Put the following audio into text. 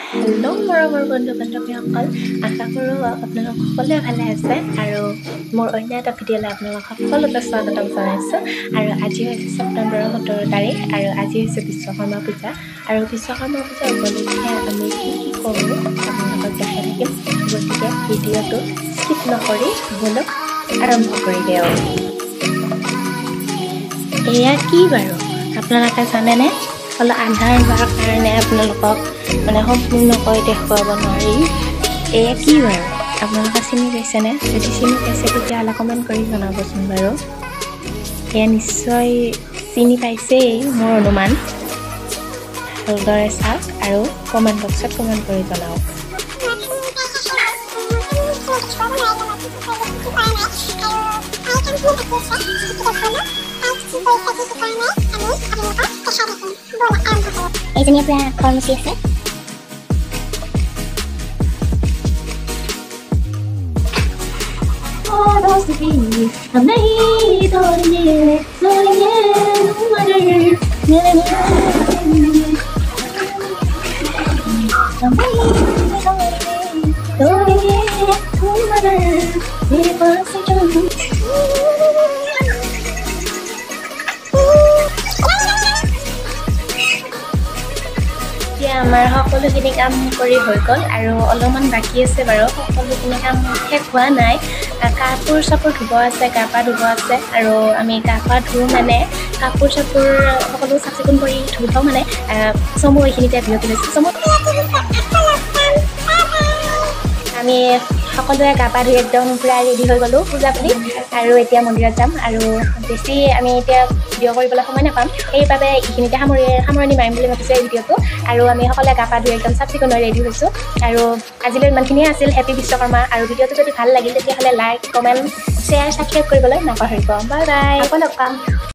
Hello' মৰমৰ বন্ধু বান্ধৱীসকল, আশা কৰোঁ আপোনালোক সকলোৱে ভালে আছে আৰু মোৰ অন্য এটা ভিডিঅ'লৈ আপোনালোক সকলোকে স্বাগতম জনাইছোঁ। আৰু আজি হৈছে ছেপ্টেম্বৰৰ 17 তাৰিখ আৰু আজি হৈছে বিশ্বকৰ্মা পূজা। আৰু বিশ্বকৰ্মা পূজা উপলক্ষে আমি কি কৰোঁ আপোনালোকক দেখাই থাকিম, গতিকে ভিডিঅ'টো স্কিপ নকৰি ব'লক আৰম্ভ কৰি দিওঁ। এয়া কি বাৰু আপোনালোকে জানেনে? অলপ আন্ধাৰ হোৱাৰ কাৰণে আপোনালোকক সম্পূৰ্ণকৈ দেখুৱাব নোৱাৰি। এয়া কি বাৰু আপোনালোকে চিনি পাইছেনে? যদি চিনি পাইছে তেতিয়াহ'লে কমেণ্ট কৰি জনাবচোন বাৰু। এয়া নিশ্চয় চিনি পাইছেই মোৰ অনুমান। ভালদৰে চাওক আৰু কমেণ্ট বক্সত কমেণ্ট কৰি জনাওক। এইজনীয়ে পুৰা ঘৰ মুচি আছে। এতিয়া আমাৰ সকলোখিনি কাম কৰি হৈ গ'ল আৰু অলপমান বাকী আছে বাৰু। সকলোখিনি কাম শেষ হোৱা নাই। কাপোৰ চাপোৰ ধুব আছে, গা পা ধুব আছে আৰু আমি গা পা ধুওঁ কাপোৰ চাপোৰ সকলো চাফ চিকুণ কৰি ধুই থওঁ চমু এইখিনিতে বিৰতি লৈছোঁ। চমু আমি সকলোৱে গা পা ধুই একদম পূৰা ৰেডি হৈ গ'লোঁ পূজা বুলি আৰু এতিয়া মন্দিৰত যাম আৰু বেছি আমি এতিয়া ভিডিঅ' কৰিবলৈ সময় নাপাম, সেইবাবে এইখিনিতে সামৰণি মাৰিম বুলি ভাবিছোঁ এই ভিডিঅ'টো। আৰু আমি সকলোৱে গা পা ধুই একদম চাফ চিকুণ হৈ ৰেডি হৈছোঁ আৰু আজিলৈ ইমানখিনিয়ে আছিল। হেপী বিশ্বকৰ্মা। আৰু ভিডিঅ'টো যদি ভাল লাগিল তেতিয়াহ'লে লাইক, কমেণ্ট, শ্বেয়াৰ, ছাবস্ক্ৰাইব কৰিবলৈ নাপাহৰিব। বাই বাই, আকৌ লগ পাম।